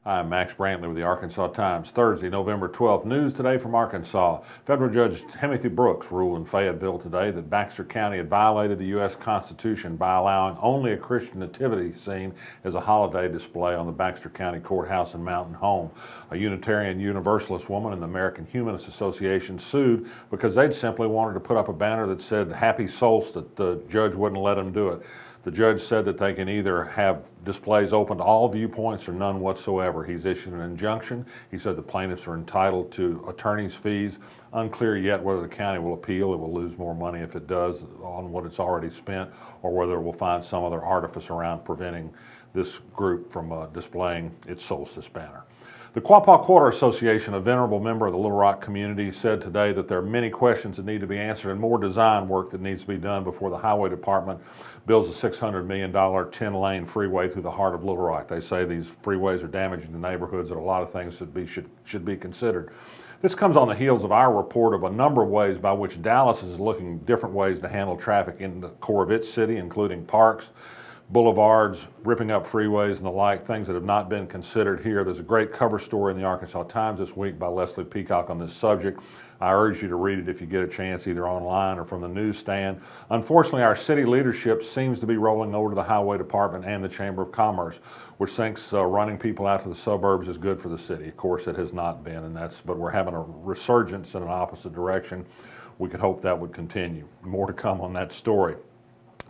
I'm Max Brantley with the Arkansas Times. Thursday, November 12th. News today from Arkansas. Federal Judge Timothy Brooks ruled in Fayetteville today that Baxter County had violated the U.S. Constitution by allowing only a Christian nativity scene as a holiday display on the Baxter County Courthouse and Mountain Home. A Unitarian Universalist woman in the American Humanist Association sued because they'd simply wanted to put up a banner that said Happy Solstice. The judge wouldn't let them do it. The judge said that they can either have displays open to all viewpoints or none whatsoever. He's issued an injunction. He said the plaintiffs are entitled to attorney's fees. Unclear yet whether the county will appeal. It will lose more money if it does on what it's already spent, or whether it will find some other artifice around preventing this group from displaying its solstice banner. The Quapaw Quarter Association, a venerable member of the Little Rock community, said today that there are many questions that need to be answered and more design work that needs to be done before the Highway Department builds a $600 million 10-lane freeway through the heart of Little Rock. They say these freeways are damaging the neighborhoods, and a lot of things should be considered. This comes on the heels of our report of a number of ways by which Dallas is looking different ways to handle traffic in the core of its city, including parks, boulevards, ripping up freeways and the like, things that have not been considered here. There's a great cover story in the Arkansas Times this week by Leslie Peacock on this subject. I urge you to read it if you get a chance, either online or from the newsstand. Unfortunately, our city leadership seems to be rolling over to the Highway Department and the Chamber of Commerce, which thinks running people out to the suburbs is good for the city. Of course, it has not been, but we're having a resurgence in an opposite direction. We could hope that would continue. More to come on that story.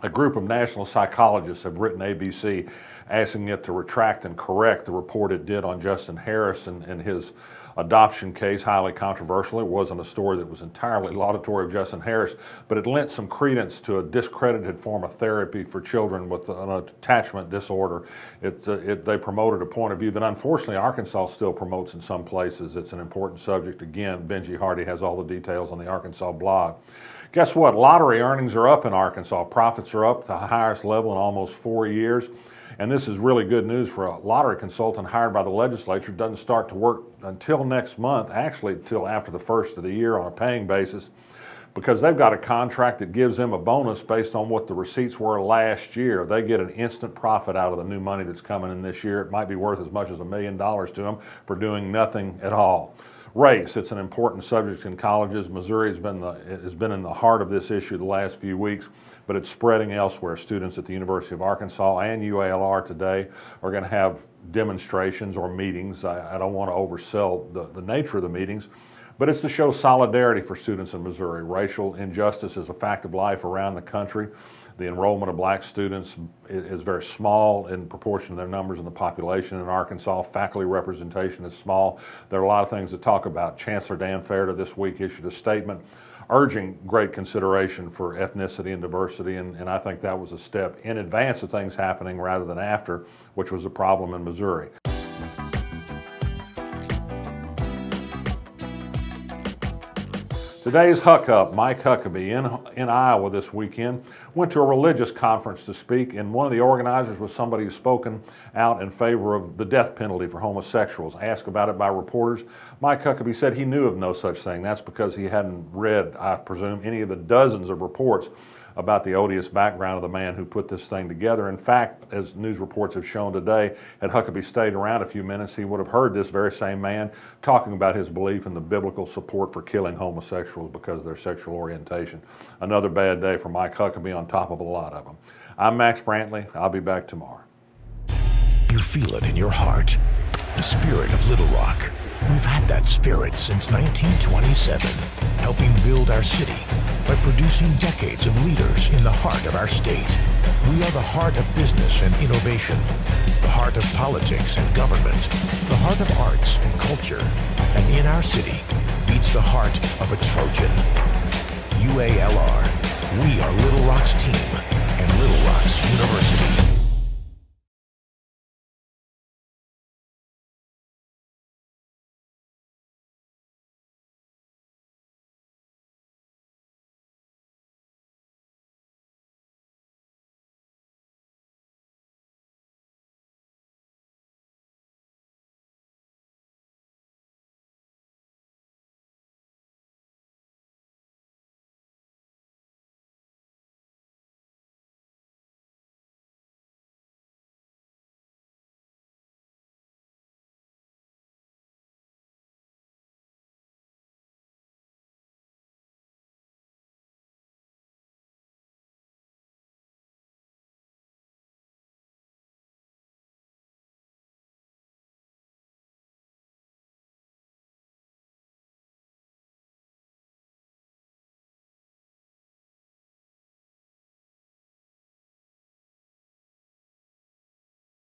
A group of national psychologists have written ABC asking it to retract and correct the report it did on Justin Harris and his adoption case, highly controversial. It wasn't a story that was entirely laudatory of Justin Harris, but it lent some credence to a discredited form of therapy for children with an attachment disorder. They promoted a point of view that unfortunately Arkansas still promotes in some places. It's an important subject. Again, Benji Hardy has all the details on the Arkansas blog. Guess what? Lottery earnings are up in Arkansas. Profits are up to the highest level in almost 4 years. And this is really good news for a lottery consultant hired by the legislature. Doesn't start to work until next month, actually until after the first of the year on a paying basis, because they've got a contract that gives them a bonus based on what the receipts were last year. They get an instant profit out of the new money that's coming in this year. It might be worth as much as $1 million to them for doing nothing at all. Race, it's an important subject in colleges. Missouri has been in the heart of this issue the last few weeks, but it's spreading elsewhere. Students at the University of Arkansas and UALR today are going to have demonstrations or meetings. I don't want to oversell the nature of the meetings, but it's to show solidarity for students in Missouri. Racial injustice is a fact of life around the country. The enrollment of black students is very small in proportion to their numbers in the population in Arkansas. Faculty representation is small. There are a lot of things to talk about. Chancellor Dan Farida this week issued a statement urging great consideration for ethnicity and diversity, and I think that was a step in advance of things happening rather than after, which was a problem in Missouri. Today's Hukka, Mike Huckabee, in Iowa this weekend, went to a religious conference to speak, and one of the organizers was somebody who's spoken out in favor of the death penalty for homosexuals. Asked about it by reporters, Mike Huckabee said he knew of no such thing. That's because he hadn't read, I presume, any of the dozens of reports about the odious background of the man who put this thing together. In fact, as news reports have shown today, had Huckabee stayed around a few minutes, he would have heard this very same man talking about his belief in the biblical support for killing homosexuals because of their sexual orientation. Another bad day for Mike Huckabee on top of a lot of them. I'm Max Brantley. I'll be back tomorrow. You feel it in your heart, the spirit of Little Rock. We've had that spirit since 1927, helping build our city by producing decades of leaders in the heart of our state. We are the heart of business and innovation, the heart of politics and government, the heart of arts and culture, and in our city beats the heart of a Trojan.